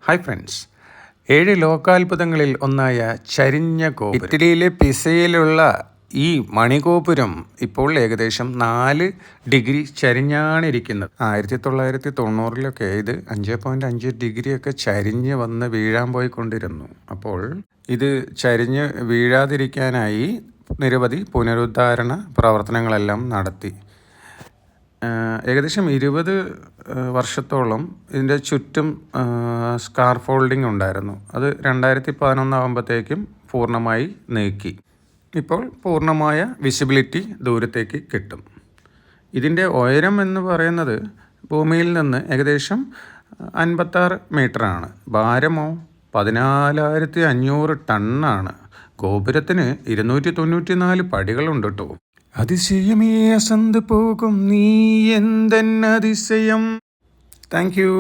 Hi friends, 7 ലോകാത്ഭുതങ്ങളിൽ ഒന്നായ ചരിഞ്ഞ ഗോപുരം. ഇറ്റലിയിലെ പിസയിലുള്ള ഈ മണിഗോപുരം ഇപ്പോൾ ഏകദേശം 4 ഡിഗ്രി ചരിഞ്ഞാണ് ഇരിക്കുന്നത്. 1990-ലൊക്കെ ഇത് 5.5 ഡിഗ്രിയൊക്കെ ചരിഞ്ഞ് വന്ന് വീഴാൻ പോയിക്കൊണ്ടിരുന്നു. അപ്പോൾ ഇത് ചരിഞ്ഞ് വീഴാതിരിക്കാനായി നിരവധി പുനരുദ്ധാരണ പ്രവർത്തനങ്ങളെല്ലാം നടത്തി. ഏകദേശം 20 വർഷത്തോളം ഇതിൻ്റെ ചുറ്റും സ്കാർഫോൾഡിംഗ് ഉണ്ടായിരുന്നു. അത് 2011 ആകുമ്പോഴത്തേക്കും പൂർണ്ണമായി നീക്കി. ഇപ്പോൾ പൂർണ്ണമായ വിസിബിലിറ്റി ദൂരത്തേക്ക് കിട്ടും. ഇതിൻ്റെ ഉയരം എന്ന് പറയുന്നത് ഭൂമിയിൽ നിന്ന് ഏകദേശം 56 മീറ്ററാണ്. ഭാരമോ 14,500 ടണ്ണാണ്. ഗോപുരത്തിന് 294 പടികളുണ്ട് കേട്ടോ. അതിശയമേ അസന്ത് പോകും നീ എന്തെന്നതിശയം. Thank you.